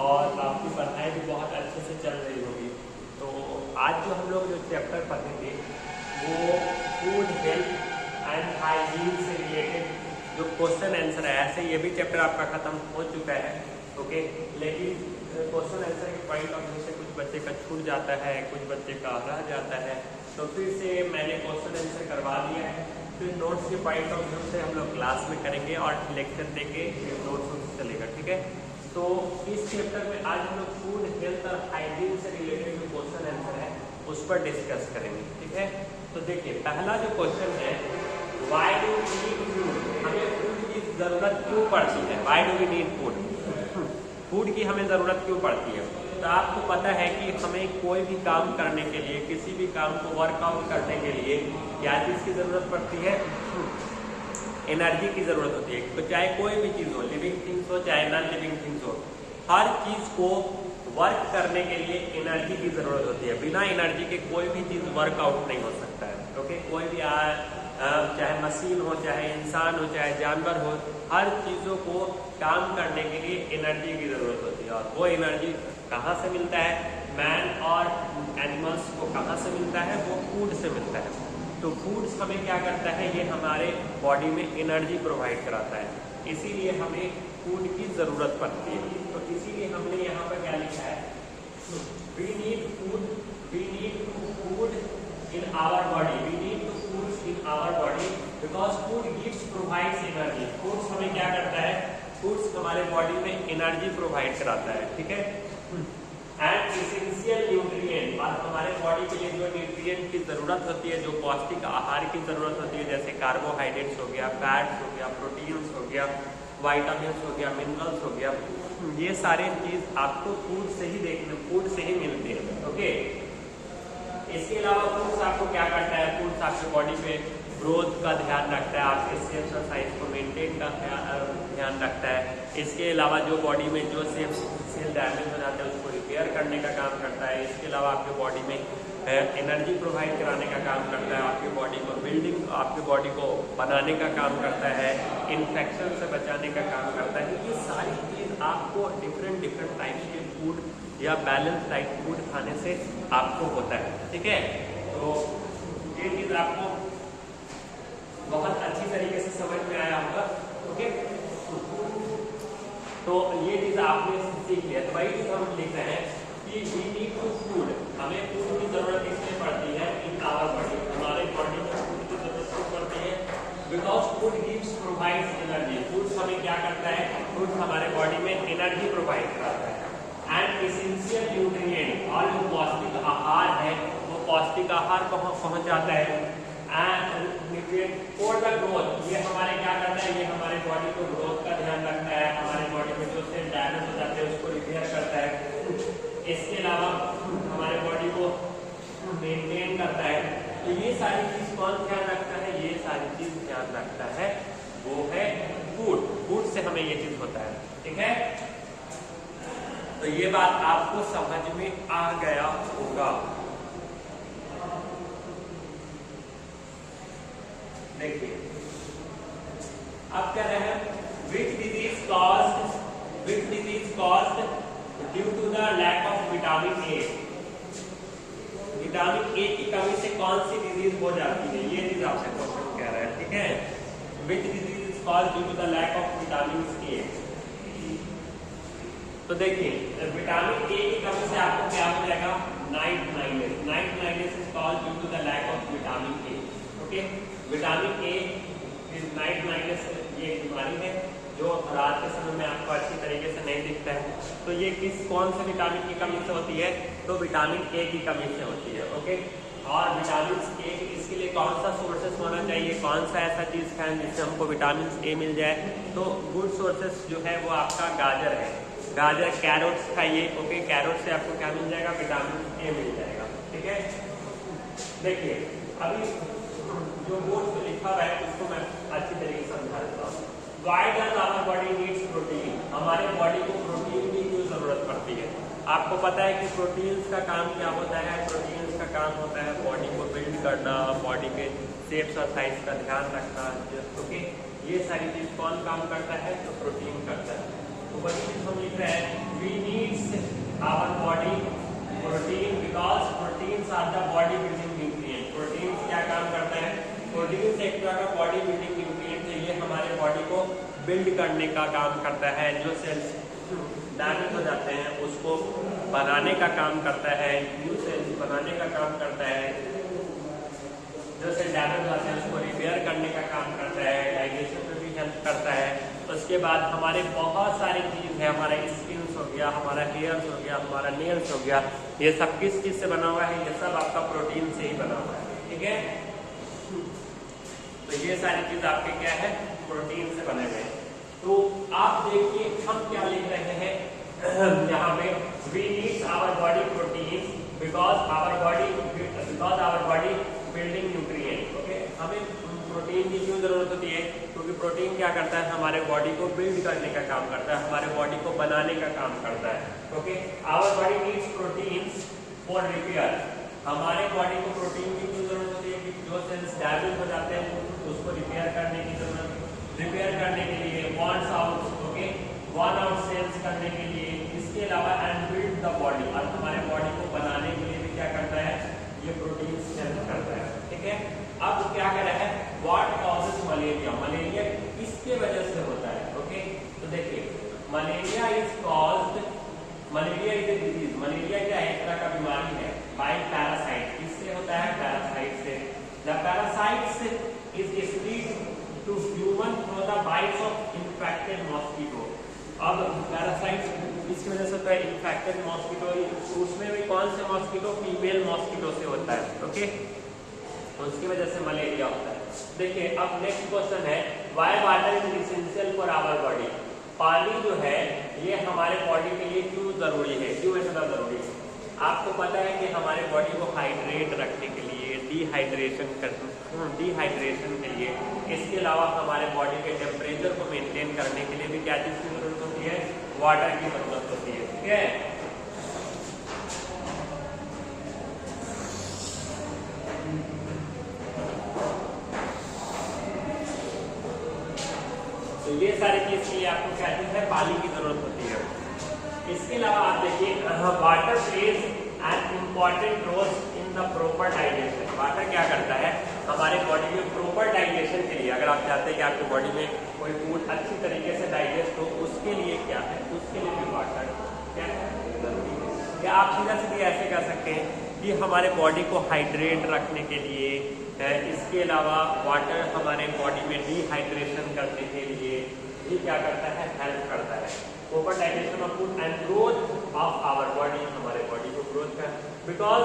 और आपकी पढ़ाई भी बहुत अच्छे से चल रही होगी। तो आज जो हम लोग जो चैप्टर पढ़ेंगे वो फूड हेल्थ एंड हाइजीन से रिलेटेड जो क्वेश्चन आंसर है। ऐसे ये भी चैप्टर आपका खत्म हो चुका है, ओके, लेकिन क्वेश्चन आंसर के पॉइंट ऑफ व्यू से कुछ बच्चे का छूट जाता है, कुछ बच्चे का रह जाता है, तो फिर से मैंने क्वेश्चन आंसर करवा दिया है। फिर नोट्स के पॉइंट ऑफ व्यू से हम लोग क्लास में करेंगे और लेक्चर देके फिर नोट्स चलेगा, ठीक है। तो इस चैप्टर में आज हम लोग फूड हेल्थ और हाइजीन से रिलेटेड जो क्वेश्चन आंसर है उस पर डिस्कस करेंगे, ठीक है। तो देखिए पहला जो क्वेश्चन है, why do we need food, हमें फूड की जरूरत क्यों पड़ती है। Why do we need food, food की हमें ज़रूरत क्यों पड़ती है। तो आपको पता है कि हमें कोई भी काम करने के लिए, किसी भी काम को वर्कआउट करने के लिए क्या चीज़ की ज़रूरत पड़ती है, एनर्जी की ज़रूरत होती है। तो चाहे कोई भी चीज़ हो, लिविंग थिंग्स हो चाहे नॉन लिविंग थिंग्स हो, हर चीज़ को वर्क करने के लिए एनर्जी की ज़रूरत होती है। बिना एनर्जी के कोई भी चीज़ वर्कआउट नहीं हो सकता है, ओके। कोई भी चाहे मशीन हो, चाहे इंसान हो, चाहे जानवर हो, हर चीज़ों को काम करने के लिए एनर्जी की ज़रूरत होती है। और वो एनर्जी कहाँ से मिलता है, मैन और एनिमल्स को कहाँ से मिलता है, वो फूड से मिलता है। तो फूड्स हमें क्या करता है, ये हमारे बॉडी में एनर्जी प्रोवाइड कराता है, इसीलिए हमें फूड की ज़रूरत पड़ती है। तो इसीलिए हमने यहाँ पर क्या लिखा है, we need food, we need food in our body, we need to foods in our body because food gives provides energy. Foods हमें क्या करता है, फूड्स हमारे बॉडी में एनर्जी प्रोवाइड कराता है, ठीक है। एंड एसेंशियल न्यूट्रिएंट, और हमारे बॉडी के लिए जो न्यूट्रिएंट की ज़रूरत होती है, जो पौष्टिक आहार की ज़रूरत होती है, जैसे कार्बोहाइड्रेट्स हो गया, फैट्स हो गया, प्रोटीन्स हो गया, वाइटामिन्स हो गया, मिनरल्स हो गया, ये सारे चीज़ आपको फूड से ही फूड से ही मिलते हैं, ओके। इसके अलावा फूड्स आपको क्या करता है, फूड्स आपके बॉडी पे ग्रोथ का ध्यान रखता है, आपके सेल्स और साइज को मेंटेन का ध्यान रखता है। इसके अलावा जो बॉडी में जो सेल डैमेज हो जाता है उसको रिपेयर करने का काम करता है। इसके अलावा आपके बॉडी में एनर्जी प्रोवाइड कराने का काम करता है, आपकी बॉडी को बिल्डिंग, आपकी बॉडी को बनाने का काम करता है, इन्फेक्शन से बचाने का काम करता है। ये सारी चीज़ आपको डिफरेंट टाइप्स के फूड या बैलेंस डाइट फूड खाने से आपको होता है, ठीक है। तो ये चीज़ आपको बहुत अच्छी तरीके से समझ में आया होगा, ओके। तो ये चीज़ आपने सीख लिया। तो वही चीज़ हम लिख रहे हैं कि वी नीड टू फूड, हमें फूड की ज़रूरत इसलिए पड़ती है इन आवर बॉडी, हमारे बॉडी में फूड की ज़रूरत क्यों पड़ती है, because food gives provides energy. Food हमें क्या करता है, फूड हमारे बॉडी में एनर्जी प्रोवाइड कराता है। एंड एसेंशियल न्यूट्रिएंट, और जो पौष्टिक आहार है वो पौष्टिक आहार कहाँ पहुँचाता है, and nutrient for the growth, ये हमारे क्या करता है, ये हमारे बॉडी को ग्रोथ का ध्यान रखता है, हमारे बॉडी में जो सेल डैमेज हो जाते हैं उसको रिपेयर करता है। इसके अलावा हमारे बॉडी को मेंटेन करता है। तो ये सारी चीज कौन ध्यान रखता है, ये सारी चीज ध्यान रखता है वो है फूड। फूड से हमें ये चीज होता है, ठीक है। तो ये बात आपको समझ में आ गया होगा। देखिए अब कह रहे हैं which disease caused due to the lack of vitamin A. Vitamin A की कमी से कौन सी डिजीज हो जाती है, ये चीज आपसे क्वेश्चन कह रहा है, ठीक है। which disease is caused due to the lack of vitamin A. तो देखिए विटामिन ए की कमी से आपको क्या हो जाएगा, night blindness. Night blindness is called due to the lack of vitamin A, okay. Vitamin A night blindness ये एक बीमारी है जो रात के समय में आपको अच्छी तरीके से नहीं दिखता है। तो ये कौन से विटामिन की कमी से होती है, तो विटामिन ए की कमी से होती है, ओके। और विटामिन ए इसके लिए कौन सा सोर्सेस होना चाहिए, कौन सा ऐसा चीज़ खाएं जिससे हमको विटामिन ए मिल जाए, तो गुड सोर्सेस जो है वो आपका गाजर है। गाजर, कैरोट्स खाइए, ओके। कैरोट से आपको क्या मिल जाएगा, विटामिन ए मिल जाएगा, ठीक है। देखिए अभी जो बोर्ड पे लिखा हुआ है उसको मैं अच्छी तरीके से समझा देता हूँ। Why does our body needs protein, हमारे बॉडी को प्रोटीन की क्यों जरूरत पड़ती है। आपको पता है कि प्रोटीन्स का काम क्या होता है, प्रोटीन्स का काम होता है बॉडी को बिल्ड करना, बॉडी के शेप्स और साइज का ध्यान रखना, ओके। ये सारी चीज कौन काम करता है, तो प्रोटीन करता है। तो वही चीज हम लिख रहे हैं, we needs our body protein because proteins are the body building nutrient। Protein क्या काम करता है? प्रोटीन एक तरह का बॉडी बिल्डिंग न्यूट्रिएंट है, ये हमारे बॉडी को बिल्ड करने का काम करता है। जो सेल्स डैमेज हो जाते हैं उसको बनाने का काम करता है, न्यू सेल्स बनाने का काम करता है। जो सेल डैमेज हो जाते हैं उसको रिपेयर करने का काम करता है, डाइजेशन में भी हेल्प करता है। उसके बाद हमारे बहुत सारी चीज़ है, हमारा स्किन्स हो गया, हमारा हेयर्स हो गया, हमारा नेल्स हो गया, ये सब किस चीज़ से बना हुआ है? ये सब आपका प्रोटीन से ही बना हुआ है। ठीक है, तो ये सारी चीज़ आपके क्या है? प्रोटीन से बने हुए हैं। तो आप देखिए हम क्या लिख रहे हैं यहाँ पे, we need our body protein because our body building nutrient. Okay, हमें प्रोटीन की क्यों जरूरत होती है? क्योंकि प्रोटीन क्या करता है? हमारे बॉडी को बिल्ड करने का काम करता है, हमारे बॉडी को बनाने का काम करता है। Okay, our body needs protein for repair. हमारे बॉडी को प्रोटीन की क्यों जरूरत होती है? कि जो सेल्स डैमेज हो जाते हैं उसको रिपेयर करने की जरूरत, रिपेयर करने के लिए wants out, okay, worn out cells करने के लिए। इसके अलावा एंड बिल्ड द बॉडी, और हमारे बॉडी को बनाने के लिए भी क्या करता है? ये प्रोटीन हेल्प करता है। ठीक है, अब क्या कह रहा है? What causes malaria? मलेरिया किसके वजह से होता है? ओके, तो देखिए malaria is caused, malaria is a disease. Malaria क्या है? एक तरह का बीमारी है बाय पैरासाइट। किससे होता है? पैरासाइट से। The parasites is spread to human through the bites of infected mosquito. अब पैरासाइट्स इसकी वजह से होता है इन्फेक्टेड मॉस्किटो। उसमें भी कौन से मॉस्किटो? फीमेल मॉस्किटो से होता है। ओके, तो उसकी वजह से मलेरिया होता है। देखिए अब नेक्स्ट क्वेश्चन है, why water is essential for our body? पानी जो है ये हमारे बॉडी के लिए क्यों जरूरी है? क्यों इतना जरूरी है? आपको पता है कि हमारे बॉडी को हाइड्रेट रखने के लिए, डिहाइड्रेशन के लिए, इसके अलावा हमारे बॉडी के टेम्परेचर को मेंटेन करने के लिए भी क्या चीज़ की जरूरत होती है? वाटर की जरूरत होती है। ठीक है, तो ये सारी चीज के लिए आपको क्या चीज है? पानी की जरूरत होती है। इसके अलावा आप देखिए water plays an important role in the proper digestion. Water क्या करता है? हमारे बॉडी में प्रॉपर डाइजेशन के लिए, अगर आप चाहते हैं कि आपकी बॉडी में कोई फूड अच्छी तरीके से डाइजेस्ट हो, उसके लिए क्या है? उसके लिए भी वाटर क्या जरूरी है। क्या आप सीधा सीधे ऐसे कह सकते हैं कि हमारे बॉडी को हाइड्रेट रखने के लिए, इसके अलावा वाटर हमारे बॉडी में डिहाइड्रेशन करने के लिए भी क्या करता है? हेल्प करता है। Proper digestion of food and growth of our body, हमारे बॉडी को ग्रोथ का, because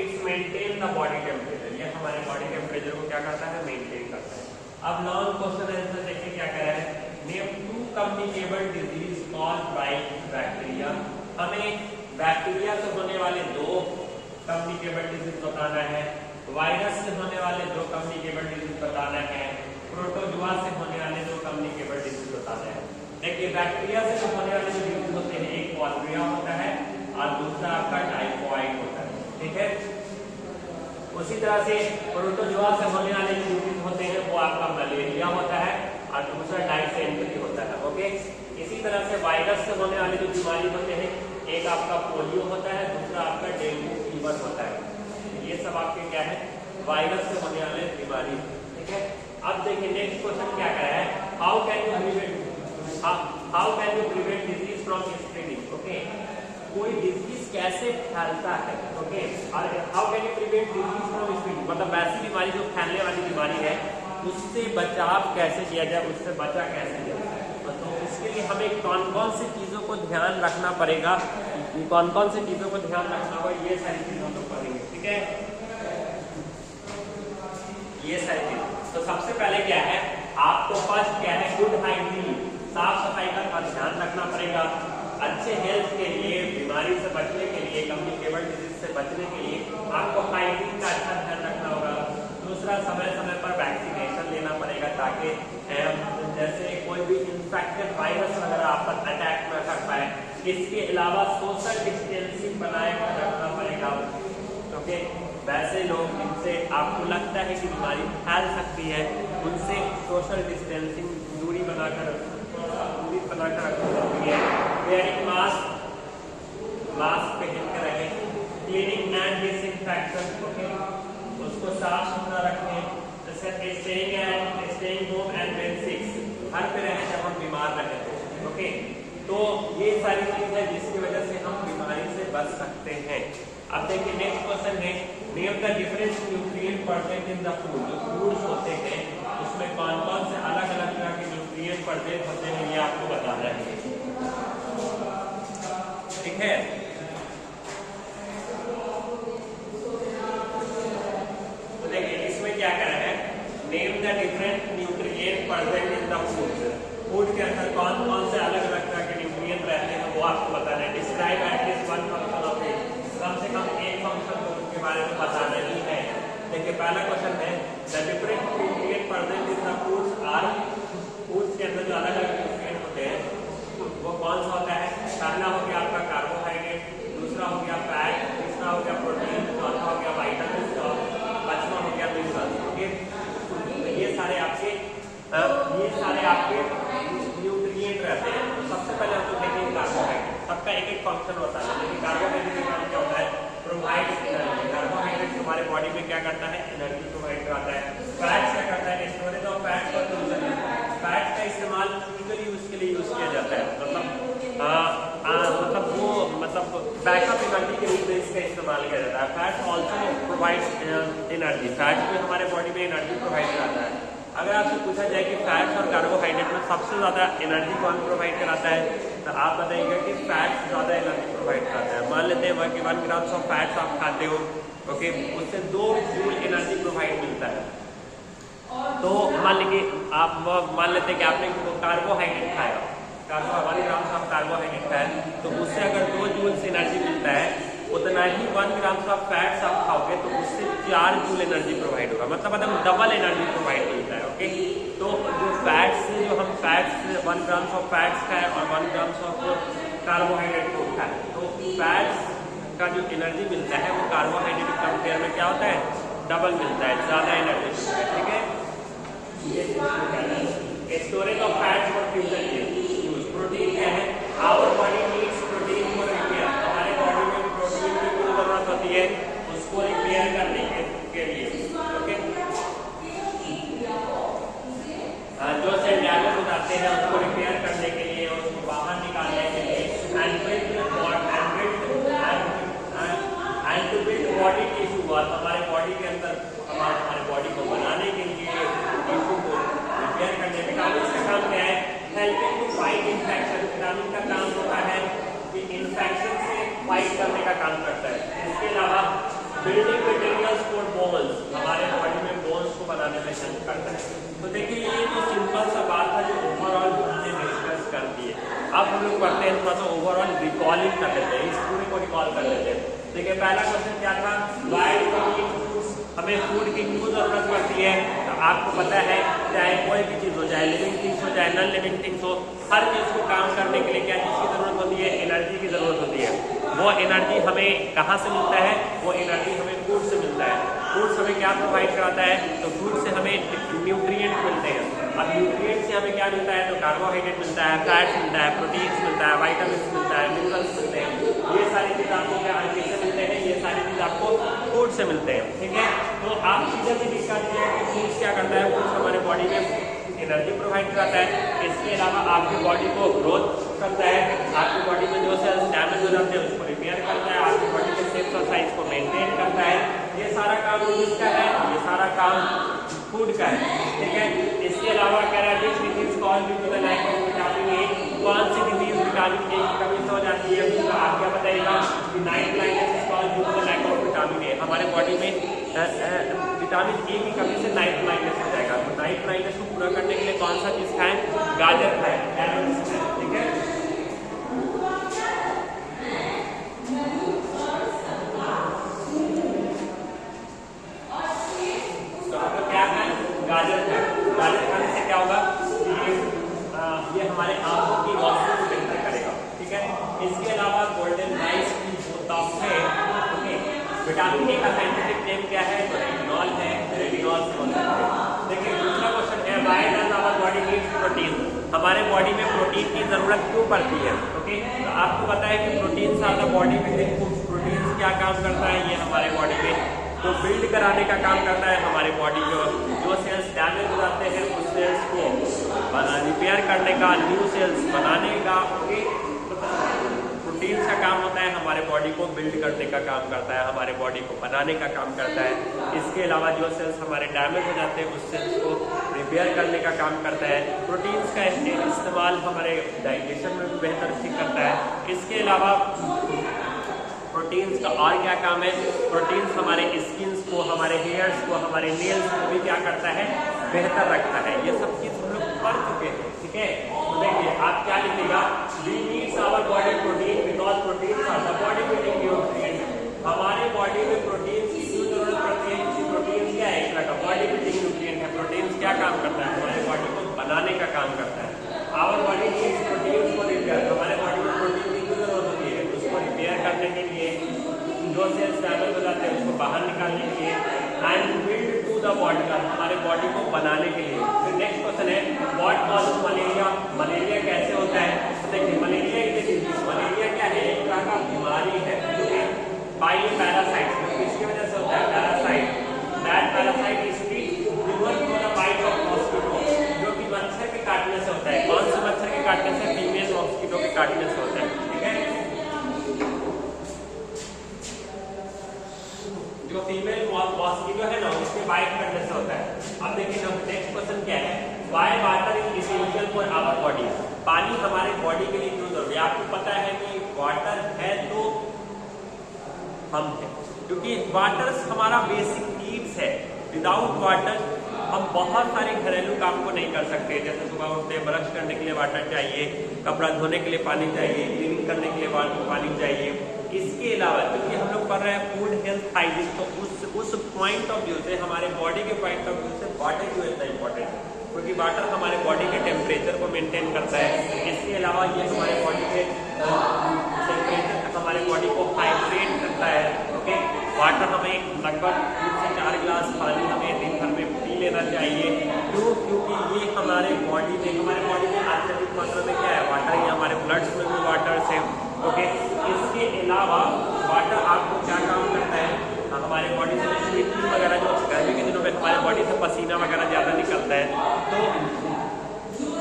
it's maintain the body temperature. ये हमारे बॉडी टेम्परेचर को क्या करता है? मेंटेन करता है। अब लॉन्ग क्वेश्चन आंसर देखिए क्या कह रहा है, name 2 communicable disease caused by bacteria. हमें बैक्टीरिया से होने वाले 2 कम्युनिकेबल डिजीज बताना है, वायरस से होने वाले 2 कम्युनिकेबल डिजीज बताना है, प्रोटोजुआ से होने वाले 2 कम्युनिकेबल डिजीज बताना है। देखिए बैक्टीरिया से होने वाले जो डिजीज होते हैं, एक कॉलरिया होता है और दूसरा आपका टाइफॉइड होता है। ठीक है, उसी तरह से प्रोटोजुआ से होने वाले जो डिजीज होते हैं वो आपका मलेरिया होता है और दूसरा डायसेंट्री होता है। ओके, इसी तरह से वायरस से होने वाले जो बीमारी होते हैं, एक आपका पोलियो होता है, दूसरा आपका डेंगू फीवर होता है। ये सब आपके क्या है? वायरस से होने वाले बीमारी। ठीक है, अब देखिए नेक्स्ट क्वेश्चन क्या कह रहा है, how can you prevent disease from spreading. Okay, कोई डिजीज कैसे फैलता है? ओके, और how can you prevent disease from spreading, मतलब वैसी बीमारी जो फैलने वाली बीमारी है उससे बचाव कैसे किया जाए, उससे बचा कैसे जाए। तो इसके लिए हमें कौन कौन सी चीजों को ध्यान रखना पड़ेगा, कौन कौन सी चीजों को ध्यान रखना होगा, ये सारी चीजों को पढ़ेंगे। ठीक है, ये सारी चीज। तो सबसे पहले क्या है, आपको फर्स्ट क्या है? गुड हाइजीन, साफ सफाई का ध्यान रखना पड़ेगा। अच्छे हेल्थ के लिए, बीमारी से बचने के लिए, कम्युनिकेबल डिजीज से बचने के लिए आपको हाइजीन का अच्छा ध्यान रखना होगा। दूसरा, समय समय पर वैक्सीनेशन लेना पड़ेगा ताकि जैसे कोई भी इंफेक्टेड वायरस वगैरह आप पर अटैक न कर पाए। इसके अलावा सोशल डिस्टेंसिंग बनाए रखना पड़ेगा। ओके, वैसे लोग जिनसे आपको लगता है कि बीमारी फैल सकती है उनसे सोशल डिस्टेंसिंग दूरी बनाकर रखनी है। वेयरिंग मास्क, मास्क पहन के रहें, क्लीनिंग एंड डिसइंफेक्शन, ओके, उसको साफ सुथरा रखें, स्टेइंग होम एंड व्हेन सिक, घर पे रहें जब हम बीमार रहें, ओके। तो ये सारी चीज है जिसकी वजह से हम बीमारी से बच सकते हैं। अब देखिए नेक्स्ट क्वेश्चन है, name the different nutrient present in the food. जो फूड्स होते हैं उसमें कौन कौन से अलग अलग तरह के न्यूट्रिएंट प्रेजेंट होते हैं, ये आपको बताना है, ठीक है। तो देखिए इसमें क्या करा है, name the different nutrient present in the food. Food के अंदर कौन कौन से अलग अलग तरह के न्यूट्रिएंट रहते हैं वो आपको बताना है। Describe at least one function of it, कम से कम एक फंक्शन तो उसके बारे में बताना ही है। देखिए पहला क्वेश्चन है, the different nutrient present in the foods are, foods के अंदर जो अलग अलग न्यूट्रिएंट होते हैं वो कौन सा होता है। पहला हो गया आपका कार्बोहाइड्रेट, दूसरा हो गया फैट, तीसरा हो गया प्रोटीन, चौथा हो गया विटामिन, पांचवा हो गया मिनरल्स, ओके। ये सारे आपके न्यूट्रिएंट रहते हैं। तो सबसे पहले हम लोग देखेंगे कार्बोहाइड्रेट, सबका एक एक फंक्शन होता है। लेकिन कार्बोहाइड्रेट का काम क्या होता है, प्रोवाइड एनर्जी। कार्बोहाइड्रेट हमारे बॉडी में क्या करता है, एनर्जी प्रोवाइड कराता है। फैट्स क्या करता है, स्टोरेज ऑफ फैट्स और फ्यूजन। फैट्स का इस्तेमाल फिजिकल यूज के लिए यूज किया जाता है, मतलब बैकअप एनर्जी के लिए इसका इस्तेमाल किया जाता है। Fats also provide energy, fats भी हमारे बॉडी में एनर्जी प्रोवाइड कराता है। अगर आपसे पूछा जाए कि फैट्स और कार्बोहाइड्रेट में सबसे ज्यादा एनर्जी कौन प्रोवाइड कराता है, तो आप बताइएगा कि फैट्स ज्यादा एनर्जी प्रोवाइड कराता है। मान लेते हैं कि 1 ग्राम ऑफ फैट्स आप खाते हो, ओके, उससे 2 जूल एनर्जी प्रोवाइड मिलता है। तो मान लेते हैं कि आपने कार्बोहाइड्रेट खाया, 1 ग्राम ऑफ कार्बोहाइड्रेट खाया, तो उससे अगर 2 जूल एनर्जी मिलता है, उतना ही 1 ग्राम ऑफ फैट्स आप खाओगे तो उससे 4 जूल एनर्जी प्रोवाइड होगा, मतलब डबल एनर्जी प्रोवाइड मिलता है, ओके। तो जो फैट्स से जो हम फैट्स 1 ग्राम ऑफ फैट्स खाएं और 1 ग्राम ऑफ कार्बोहाइड्रेट को खाएं, तो फैट्स का जो एनर्जी मिलता है वो कार्बोहाइड्रेट के कंपेयर में क्या होता है, डबल मिलता है, ज्यादा एनर्जी मिलता है, ठीक है। स्टोरेज ऑफ फैट्स और फ्यूजन यूज। प्रोटीन क्या है, our body needs protein for repair. हमारे बॉडी में प्रोटीन की कुछ जरूरत होती है उसको रिपेयर करने के लिए, ओके। जो सेल डैमेज हो जाते हैं उसको रिपेयर करने के लिए, उसको बाहर निकालने के लिए, and to build body tissue, हमारे बॉडी के अंदर हमारे बॉडी को बनाने के लिए, टिश्यू को रिपेयर करने में विटामिन का काम क्या है, helping to fight infection. Vitamin का काम होता है कि इन्फेक्शन से फाइट करने का काम करता है। इसके अलावा बिल्डिंग मटेरियल्स फॉर बोन्स, हमारे बॉडी में बोन्स को बनाने में हेल्प करता है। तो देखिए ये तो सिंपल सा बात है जो ओवरऑल हमने डिस्कस कर दी है। अब हम लोग पढ़ते हैं थोड़ा सा ओवरऑल रिकॉलिंग कर लेते हैं, इस पूरे को रिकॉल कर लेते हैं। देखिए पहला क्वेश्चन क्या था, हमें फूड की क्यों जरूरत पड़ती है। तो आपको पता है चाहे कोई भी चीज हो, चाहे लिविंग थिंग्स हो चाहे नॉन लिविंग थिंग्स हो, हर चीज को काम करने के लिए क्या चीज की जरूरत होती है, एनर्जी की जरूरत होती है। वो एनर्जी हमें कहाँ से मिलता है, वो एनर्जी हमें फूड से मिलता है। फूड हमें क्या प्रोवाइड कराता है, तो फूड से हमें न्यूट्रिएंट मिलते हैं। अब न्यूट्रिएंट से हमें क्या मिलता है, तो कार्बोहाइड्रेट मिलता है, फैट्स मिलता है, प्रोटीन्स मिलता है, विटामिन मिलता है, मिनरल्स मिलते हैं। ये सारी चीज आपको क्या किससे मिलते हैं, ये सारी चीज आपको फूड से मिलते हैं, ठीक है। तो आप सीधा सी दिक्कत है कि फूड क्या करता है, फूड हमारे बॉडी में एनर्जी प्रोवाइड कराता है। इसके अलावा आपकी बॉडी को ग्रोथ करता है, आपकी बॉडी में जो सेल्स डैमेज हो जाते हैं उसको रिपेयर करता है, आपकी बॉडी के शेप और साइज को मेंटेन करता है। ये सारा काम किसका है, ये सारा काम फूड का है, ठीक है। इसके अलावा कह रहा है disease called due to the lack of vitamin A, कौन सी डिजीज विटामिन ए की कमी से हो जाती है, तो आप क्या बताइएगा कि night blindness is called due to the lack of vitamin A. हमारे बॉडी में विटामिन ए की कमी से नाइट ब्लाइंडनेस हो जाएगा। तो नाइट ब्लाइंडनेस को पूरा करने के लिए कौन सा चीज खाएं, गाजर खाएं, ठीक है। गाजर खाने से क्या होगा, ये हमारे आंखों की रोशनी को बेहतर करेगा, ठीक है। इसके अलावा गोल्डन राइस की जो टॉप है, ओके, विटामिन ए का साइंटिफिक नेम क्या है, तो रेटिनॉल है, रेटिनॉल से बनता है। देखिए दूसरा क्वेश्चन है, why does our body needs protein. हमारे बॉडी में प्रोटीन की ज़रूरत क्यों पड़ती है। ओके, तो आपको पता है कि protein are the body building foods. Protein क्या काम करता है, ये हमारे बॉडी में तो बिल्ड कराने का काम करता है। हमारे बॉडी जो सेल्स डैमेज हो जाते हैं उस सेल्स को रिपेयर करने का, न्यू सेल्स बनाने का। ओके, प्रोटीन का काम होता है हमारे बॉडी को बिल्ड करने का काम करता है, हमारे बॉडी को बनाने का काम करता है। इसके अलावा जो सेल्स हमारे डैमेज हो जाते हैं उस सेल्स को रिपेयर करने का काम करता है। प्रोटीन्स का इस्तेमाल हमारे डाइजेशन में भी बेहतर ठीक करता है। इसके अलावा प्रोटीन्स का और क्या काम है, प्रोटीन्स हमारे स्किन्स को, हमारे हेयर्स को, हमारे नेल्स को भी क्या करता है, बेहतर रखता है। ये सब चीज़ हम लोग पढ़ चुके हैं, ठीक है। तो देखिए आप क्या लिखिएगा, we needs our body protein because protein are the body building nutrient. हमारे बॉडी में प्रोटीन की क्यों जरूरत पड़ती है, क्योंकि प्रोटीन क्या है, एक तरह का बॉडी बिल्डिंग न्यूट्रिएंट है। प्रोटीन क्या काम करता है, हमारे बॉडी को बनाने का काम करता है। आवर बॉडी नीड्स प्रोटीन को रिपेयर, हमारे बॉडी में प्रोटीन की क्यों जरूरत होती है, उसको रिपेयर करने के लिए, जो सेल्स डैमेज हो जाते हैं उसको बाहर निकालने के लिए, and build to the body, हमारे बॉडी को बनाने के लिए। फिर नेक्स्ट क्वेश्चन है व्हाट कॉजेस मलेरिया, मलेरिया कैसे होता है। तो देखिए malaria is a disease, malaria क्या है, एक तरह का बीमारी है बाय पैरासाइट। किसकी वजह से होता है, parasite. That parasite is human through the bite of mosquito, जो कि मच्छर के काटने से होता है। कौन से मच्छर के काटने से, फीमेल मॉस्किटो के काटने से होता है, ठीक है। जो फीमेल मॉस्किटो है ना उसके बाइट करने से होता है। अब देखिए नेक्स्ट क्वेश्चन क्या है, why water is essential for our body. पानी हमारे बॉडी के लिए क्यों जरूरी है। आपको पता है कि वाटर है तो हम है, क्योंकि वाटर हमारा बेसिक नीड्स है। विदाउट वाटर हम बहुत सारे घरेलू काम को नहीं कर सकते। जैसे सुबह उठते ब्रश करने के लिए वाटर चाहिए, कपड़ा धोने के लिए पानी चाहिए, क्लीनिंग करने के लिए पानी चाहिए। इसके अलावा क्योंकि हम लोग पढ़ रहे हैं फूड हेल्थ हाइजीन, तो उस पॉइंट ऑफ व्यू से, हमारे बॉडी के पॉइंट ऑफ व्यू से वाटर क्यों इतना इंपॉर्टेंट है, क्योंकि वाटर हमारे बॉडी के टेम्परेचर को मेंटेन करता है। इसके अलावा ये हमारे बॉडी के टेम्परेचर, हमारे बॉडी को हाइड्रेट करता है। ओके, वाटर हमें लगभग 3 से 4 गिलास पानी हमें दिन भर में पी लेना चाहिए। क्यों, क्योंकि ये हमारे बॉडी में अत्यधिक मात्रा में क्या है, वाटर ही। हमारे ब्लड्स में भी वाटर है। ओके, इसके अलावा वाटर आपको क्या काम करता है, हमारे बॉडी से स्वेटिंग वगैरह, जो गर्मी के दिनों में हमारे बॉडी से पसीना वगैरह ज़्यादा निकलता है, तो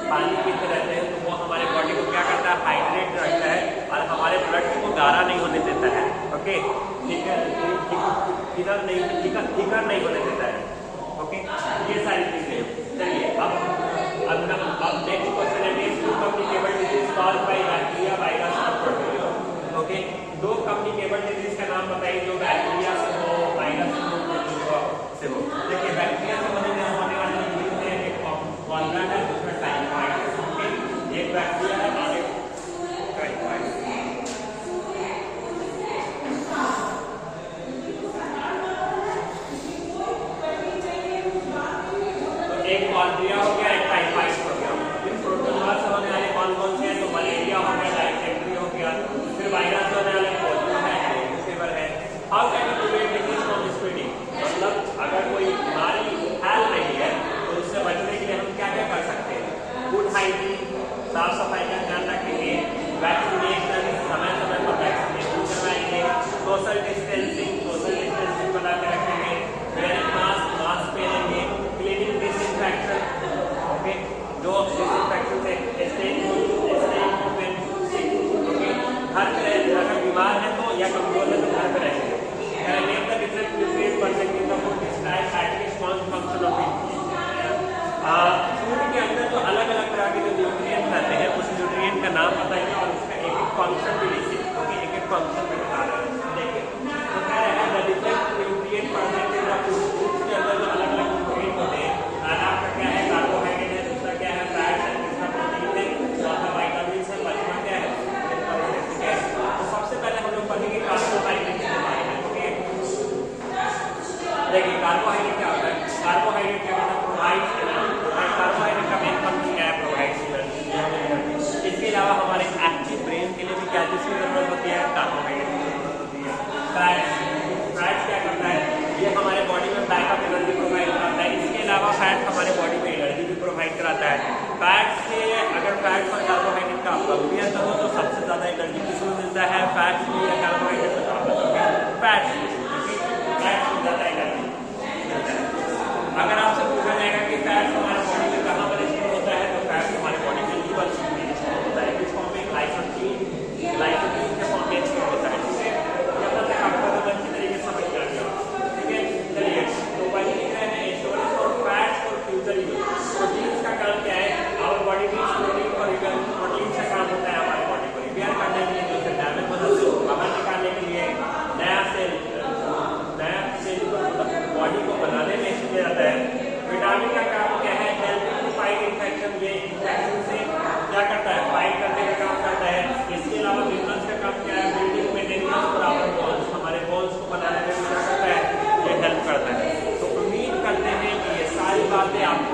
पानी पीते रहते हैं तो वो हमारे बॉडी को क्या करता है, हाइड्रेट रखता है और हमारे ब्लड को गाढ़ा नहीं होने देता है। ओके, थिकर नहीं होने देता है। ओके, ये सारी चीज़ें। चलिए अब नेक्स्ट क्वेश्चन है, two communicable disease caused by bacteria, virus और प्रोटोजोआ। ओके, 2 कम्युनिकेबल डिजीज का नाम बताइए जो बैक्टीरिया से हो, वायरस से हो, प्रोटोजोआ से हो। देखिए बैक्टीरिया से होने वाली डिजीज है, एक कॉलरा है, दूसरा टाइफाइड। ओके, एक बैक्टीरिया है और एक टाइफाइड। एक कॉलरा हो गया, एक टाइफाइड हो गया। फिर प्रोटोजोआ से होने वाले कौन से हैं, तो मलेरिया हो गया, डायसेंट्री हो गया। फिर वायरस से होने वाले पोलियो है, डेंगू फीवर है। How can you prevent disease from spreading, मतलब अगर कोई बीमारी फैल रही है तो उससे बचने के लिए हम क्या क्या कर सकते हैं। फूड हाइजीन, साफ सफाई का ध्यान रखेंगे, वैक्सीनेशन, समय समय पर वैक्सीनेशन करवाएंगे, सोशल डिस्टेंसिंग बना के रखेंगे, वेयरिंग मास्क पहनेंगे, क्लीनिंग डिसइंफेक्शन। ओके, जो डिसइंफेक्शन से घर पे अगर बीमार है तो या कमजोर है तो घर पे रहेंगे। फूड के अंदर जो अलग अलग तरह के जो न्यूट्रिएंट रहते हैं उस न्यूट्रिएंट का नाम बताइए और उसका एक एक फंक्शन भी लिखिए, क्योंकि एक एक फंक्शन भी बता रहे हैं। देखिए तो कह रहे हैं the different nutrient percentage of food के अंदर जो अलग अलग न्यूट्रिएंट होते हैं, आपका क्या है, कार्बोहाइड्रेट है, दूसरा क्या है, फैट है, तीसरा प्रोटीन है, चौथा विटामिन है, पांचवा क्या है, ठीक है। तो सबसे पहले हम लोग मिलता है फैट्स में या कार्बोहाइड्रेट में, आप बताओगे फैट्स, फैट्स मिल जाता है एनर्जी। अगर आपसे पूछा जाएगा कि फैट्स हमारे बॉडी में कहाँ पर स्टोर होता है, तो फैट्स हमारे बॉडी में लीवर में स्टोर होता है, किस फॉर्म में, ग्लाइकोजीन के फॉर्म में स्टोर होता है। ठीक है, यहाँ तक आपको तो अच्छी तरीके से समझ में आ गया। ठीक है, चलिए तो वही लिख रहे हैं storage for fats for future use. Proteins का काम क्या है, our body needs protein for repair. Protein का काम होता है हमारे बॉडी को रिपेयर करने के लिए, जो से डैमेज होता है उसको बाहर निकालने के लिए, नया सेल को बॉडी को बनाने में इसलिए रहता है। विटामिन का काम क्या है, हेल्पिंग टू फाइट इन्फेक्शन, ये इन्फेक्शन से क्या करता है, फाइट करने का काम करता है। इसके अलावा मिनरल्स का काम क्या है, बिल्डिंग मेंटेनेंस और आवर बोन्स, हमारे बोन्स को बनाने में क्या करता है, ये हेल्प करता है। तो उम्मीद करते हैं कि ये सारी बातें आप